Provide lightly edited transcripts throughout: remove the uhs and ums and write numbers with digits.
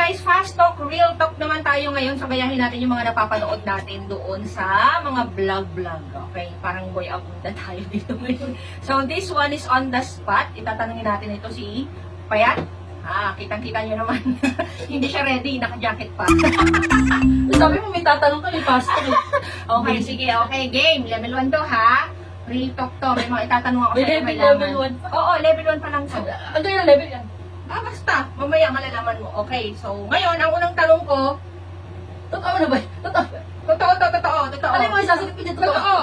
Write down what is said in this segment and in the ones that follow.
guys, fast talk, real talk naman tayo ngayon. Sabayahin natin yung mga napapanood natin doon sa mga vlog-vlog. Okay, parang boy abunda tayo dito ngayon. So this one is on the spot. Itatanungin natin ito si Payat. Kitang-kita nyo naman. Hindi siya ready, naka-jacket pa. Sabi mo may tatanong ka, may pastor. Okay, sige, okay, game. Level 1 to ha. Real talk to. May mga itatanong ako May sa level, kailangan. level 1 pa. Oo, level 1 pa lang to. Ano yung level yan? Basta. Mamaya malalaman mo. Okay, so ngayon, ang unang tanong ko, Totoo na ba? Totoo. totoo. Ano yung isasagot ko dyan? Totoo.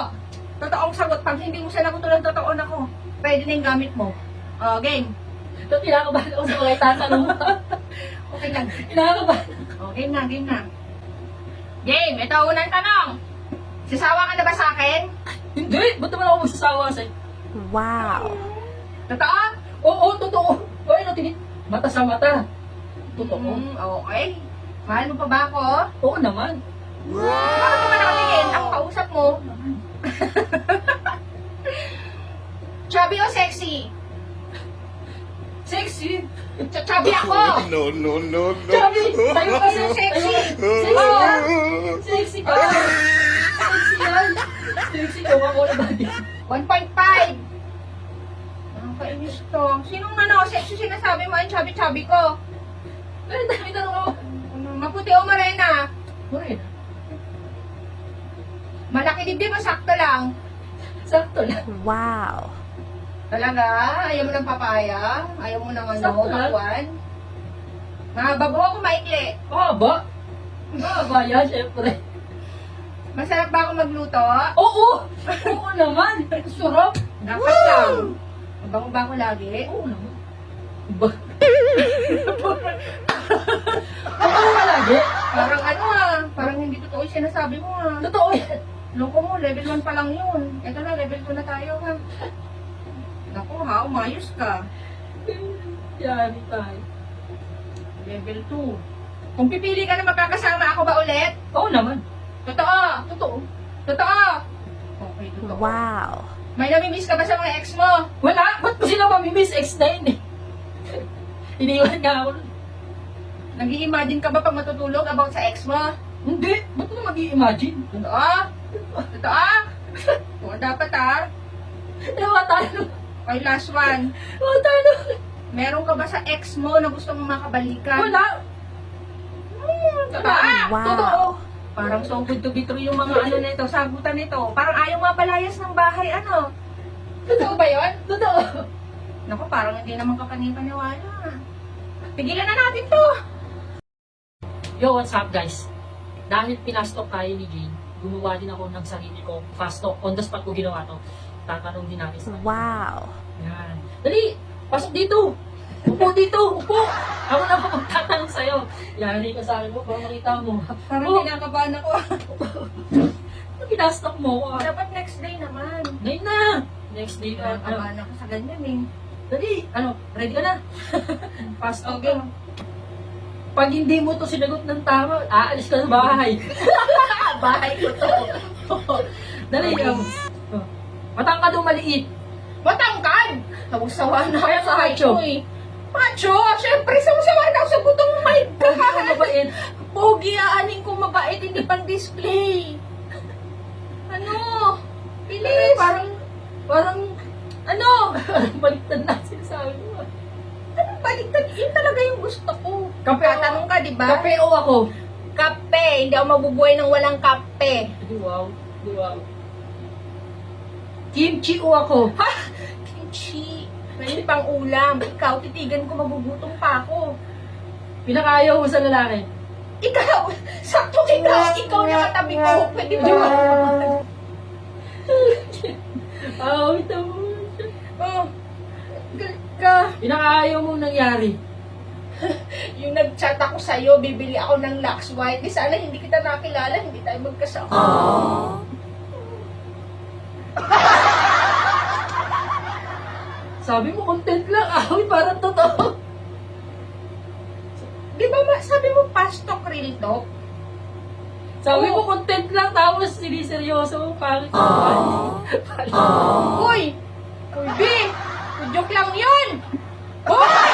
Totoong sagot. Pag hindi mo sinagot tulad, totoo na ko. Pwede na yung gamit mo. Game. Ito, pinakabahan ako sa mga itatanong mo. Okay lang. Pinakabahan. Game na, game na. Game, ito ang unang tanong. Sisawa ka na ba sa akin? Hindi! Ba't naman ako magsasawa sa'yo? Wow. Totoo? Oo, totoo. O ano, tingin? Mata sa mata. Totoo. Okay. Mahal mo pa ba ako? Oo naman. Bakit mo ka nakatingin? Ako kausap mo. Chubby o sexy? Sexy. Chubby ako! No. Chubby! Tayo kasi Sexy! Sexy yan! Sexy ka! Sexy yan! Sexy ka, ako na ba din? 1.5. Nakakainis to. Sinong sexy sinasabi mo ang chubby-chubby ko? Pero dami tanong ako. Maputi o morena? Uy, Malaki dibdib o sakto lang? sakto lang. Wow. Talaga? Ayaw mo ng papaya? Ayaw mo ng Sakto lang. bakwan? Mahaba buhok o maikli? Mahaba. Mahaba yan, syempre. Masarap ba ako magluto? Oo! Oo naman! Sarap! Dapat lang. Mabango ba ako lagi? Oo naman. Ba? Totoo ka lagi? Parang parang hindi totoo yung sinasabi mo Totoo yan. Loko mo, level 1 pa lang yun. Ito na, level 2 na tayo ha. Naku ha, umayos ka. Yari tayo. Level 2. Kung pipili ka na magkakasama ako ba ulit? Oo naman. Totoo! Totoo. Totoo! Okay, totoo. Wow. May namimiss ka ba sa mga ex mo? Wala! Ba't ko sila mamimiss? Ex na yun eh. Iniwan nga ako. Nag-i-imagine ka ba pag matutulog about sa ex mo? Hindi! Ba't ko na mag-i-imagine? Totoo? Totoo? Oo, dapat ha. Ewa tayo. Okay, last one. Ewa tayo. Meron ka ba sa ex mo na gusto mong makabalikan? Wala! Totoo? Wow. Totoo. Parang so good to be true yung mga nito, sagutan nito. Parang ayaw mabalayas ng bahay, Totoo ba yun? Totoo. Naku, parang hindi naman kapaniwala. Pigilan na natin to. Yo, what's up guys? Dahil pinastok tayo ni Jane, gumawa din ako ng sarili ko. Fast talk, on the spot ko ginawa to. Tatanong din namin sa Wow. Yan. Dali, pasok dito. Upo dito, upo. Ako na pa magtatanong sa'yo. Yari ka sa akin mo, baka makita mo. Parang Oh. kinakabahan ako. Ano pinastok mo? Dapat next day naman. Ngayon na. Next day ka. Ano? Kinakabahan ako sa ganyan Dali, ano, ready ka na? Fast talk Okay. ka. Pag hindi mo to sinagot ng tama, aalis ka sa bahay. Bahay ko to. Dali, matangkad o maliit? Matangkad! Sawa na ako Kaya sa sa height macho. mo Macho! Siyempre, sawa na ako sa butong mic ka. Pogi ka mabait. Pogi, aaning kong mabait, hindi pang display. Ano? Bilis! Parang, Ano? baliktad na sinasabi mo. Anong baliktad? Yun talaga yung gusto ko. Kape o- Tatanong ka, di ba? Kape o ako? Kape. Hindi ako mabubuhay ng walang kape. Wow. Kimchi o ako? Ha? Kimchi. Pwede pang ulam. Ikaw, titigan ko, magugutom pa ako. Pinakaayaw mo sa lalaki? Ikaw, sakto ikaw na katabi ko. Pwede ba? Ito mo. Oh, galit ka. Pinakaayaw mo nangyari? Yung nag-chat ako sa'yo, bibili ako ng Lux White. Di sana hindi kita nakilala, hindi tayo magkasama. Sabi mo content lang, parang totoo. Di ba sabi mo fast talk, real talk? Sabi mo content lang, tapos siniseryoso mo, pangit naman. Uy! Uy, B! Joke lang yun! Hoy!